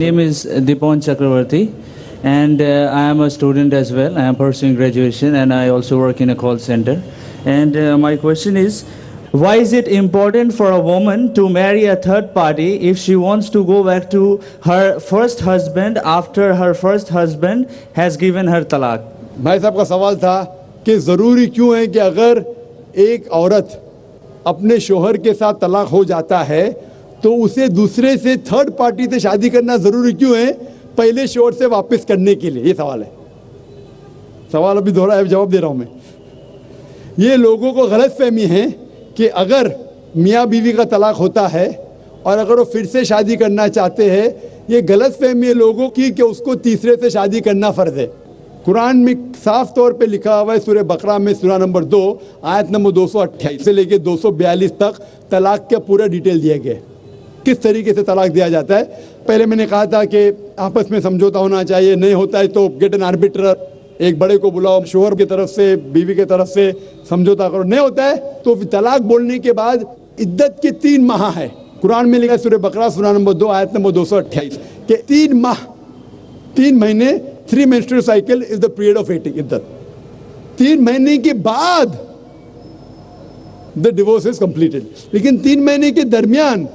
Name is Dipon Chakravarti, and I am a student as well. I am pursuing graduation, and I also work in a call center. And my question is, why is it important for a woman to marry a third party if she wants to go back to her first husband after her first husband has given her talaq? भाई साहब का सवाल था कि ज़रूरी क्यों है कि अगर एक औरत अपने शोहर के साथ तलाक हो जाता है तो उसे दूसरे से थर्ड पार्टी से शादी करना ज़रूरी क्यों है पहले शोहर से वापस करने के लिए? ये सवाल है। सवाल अभी दोहरा है, जवाब दे रहा हूँ मैं। ये लोगों को गलत फहमी है कि अगर मियाँ बीवी का तलाक होता है और अगर वो फिर से शादी करना चाहते हैं, ये गलत फहमी है लोगों की कि उसको तीसरे से शादी करना फ़र्ज़ है। कुरान में साफ तौर पे लिखा हुआ है सूरह बकरा में सूरा नंबर 2 आयत नंबर 228 से लेके 242 तक तलाक का पूरा डिटेल दिया गया है, किस तरीके से तलाक दिया जाता है। पहले मैंने कहा था कि आपस में समझौता होना चाहिए, नहीं होता है तो गेट एन आर्बिट्रर, एक बड़े को बुलाओ, शोहर की तरफ से बीवी की तरफ से समझौता करो। नहीं होता है तो तलाक बोलने के बाद इद्दत के 3 माह है। कुरान में लिखा है सूरह बकरा सूरा नंबर 2 आयत नंबर 228 के 3 माह, 3 महीने, 3 menstrual cycle is the period of waiting इद्दत। 3 महीने के बाद द डिवोर्स इज कंप्लीटेड। लेकिन 3 महीने के दरमियान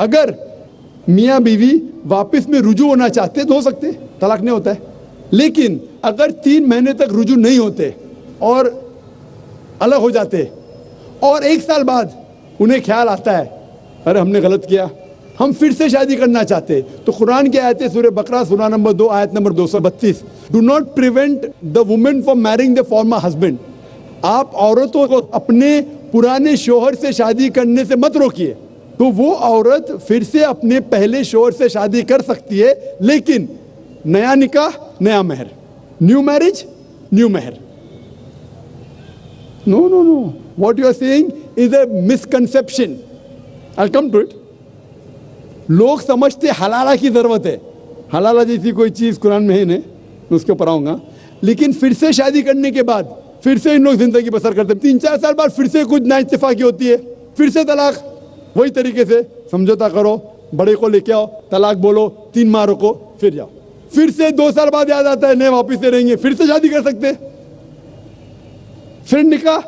अगर मियाँ बीवी वापस में रुजू होना चाहते तो हो सकते, तलाक नहीं होता है। लेकिन अगर 3 महीने तक रुजू नहीं होते और अलग हो जाते और 1 साल बाद उन्हें ख्याल आता है अरे हमने गलत किया, हम फिर से शादी करना चाहते, तो कुरान की आयत है सूरह बकरा सूरा नंबर 2 आयत number 232, do not prevent the women from marrying the former husband. आप औरतों को अपने पुराने शोहर से शादी करने से मत रोकिए। तो वो औरत फिर से अपने पहले शोहर से शादी कर सकती है, लेकिन नया निकाह नया महर, न्यू मैरिज न्यू महर। No no no, what you are saying is a misconception. I come to it. लोग समझते हलाला की जरूरत है, हलाला जैसी कोई चीज कुरान में है नहीं, मैं उसके ऊपर आऊंगा। लेकिन फिर से शादी करने के बाद फिर से इन लोग जिंदगी बसर करते हैं, 3-4 साल बाद फिर से कुछ नाइत्तेफाकी होती है, फिर से तलाक। वही तरीके से समझौता करो, बड़े को लेके आओ, तलाक बोलो, 3 माह रुको, फिर जाओ। फिर से 2 साल बाद याद आता है नहीं वापिस से रहेंगे, फिर से शादी कर सकते, फिर निकाह,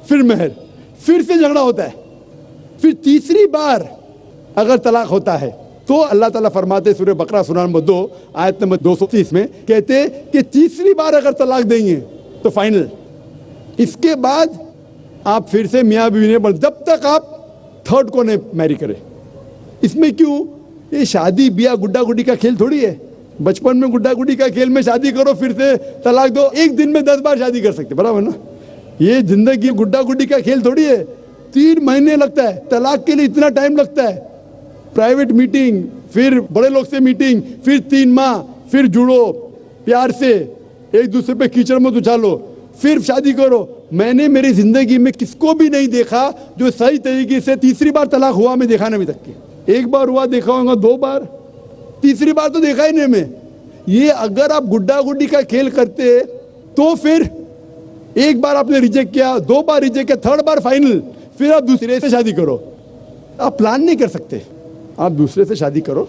फिर महर, फिर से झगड़ा होता है। फिर तीसरी बार अगर तलाक होता है तो अल्लाह ताला फरमाते सूरह बकरा सूरा नंबर 2 आयत नंबर 230 में कहते कि तीसरी बार अगर तलाक देंगे तो फाइनल। इसके बाद आप फिर से मियाँ बीवी ने, जब तक आप थर्ड को नहीं मैरी करें। इसमें क्यों? ये शादी ब्याह गुड्डा गुड्डी का खेल थोड़ी है। बचपन में गुड्डा गुड्डी का खेल में शादी करो फिर से तलाक दो, एक दिन में 10 बार शादी कर सकते, बराबर ना? ये जिंदगी गुड्डा गुड्डी का खेल थोड़ी है। 3 महीने लगता है तलाक के लिए, इतना टाइम लगता है। प्राइवेट मीटिंग, फिर बड़े लोग से मीटिंग, फिर 3 माह, फिर जुड़ो प्यार से, एक दूसरे पे कीचड़ मत उछालो, फिर शादी करो। मैंने मेरी जिंदगी में किसको भी नहीं देखा जो सही तरीके से तीसरी बार तलाक हुआ, मैं देखा नहीं अभी तक के। 1 बार हुआ देखा होगा, 2 बार, तीसरी बार तो देखा ही नहीं मैं। ये अगर आप गुड्डा गुड्डी का खेल करते तो फिर 1 बार आपने रिजेक्ट किया, 2 बार रिजेक्ट किया, 3rd बार फाइनल, फिर आप दूसरे से शादी करो। आप प्लान नहीं कर सकते, आप दूसरे से शादी करो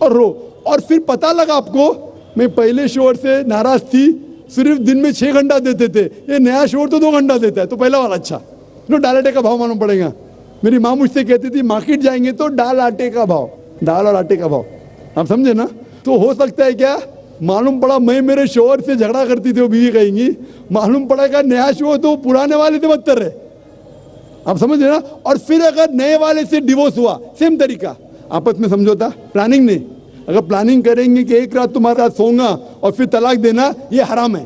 और रो। और फिर पता लगा आपको मैं पहले शोहर से नाराज थी, सिर्फ दिन में 6 घंटा देते थे, ये नया शोहर तो 2 घंटा देता है, तो पहला वाला अच्छा। नो, दाल आटे का भाव मालूम पड़ेगा। मेरी माँ मुझसे कहती थी मार्केट जाएंगे तो दाल आटे का भाव, दाल और आटे का भाव, आप समझे ना? तो हो सकता है क्या, मालूम पड़ा मैं मेरे शोहर से झगड़ा करती थी, वो बीवी कहेंगी, मालूम पड़ेगा नया शोहर तो पुराने वाले से बदतर है, आप समझ रहे ना? और फिर अगर नए वाले से डिवोर्स हुआ, सेम तरीका, आपस में समझौता, प्लानिंग नहीं। अगर प्लानिंग करेंगे कि एक रात तुम्हारे साथ सोऊंगा और फिर तलाक देना, ये हराम है,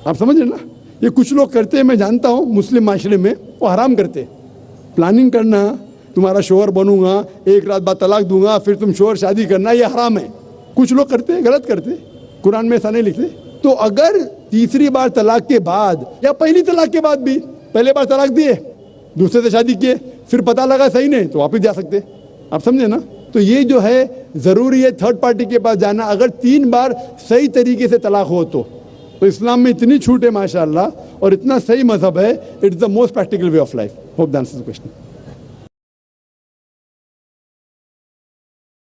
आप समझ रहे ना? ये कुछ लोग करते हैं, मैं जानता हूँ मुस्लिम माशरे में, वो हराम करते हैं। प्लानिंग करना, तुम्हारा शोहर बनूंगा, एक रात बाद तलाक दूंगा, फिर तुम शोहर शादी करना, ये हराम है। कुछ लोग करते हैं, गलत करते हैं, कुरान में ऐसा नहीं लिखते। तो अगर तीसरी बार तलाक के बाद या पहली तलाक के बाद भी, पहले बार तलाक दिए, दूसरे से शादी किए, फिर पता लगा सही नहीं, तो वापस जा सकते, आप समझे ना? तो ये जो है ज़रूरी है थर्ड पार्टी के पास जाना, अगर 3 बार सही तरीके से तलाक हो तो इस्लाम में इतनी छूट है माशाअल्लाह, और इतना सही मजहब है, it's the most practical way of life. Hope that answers the question.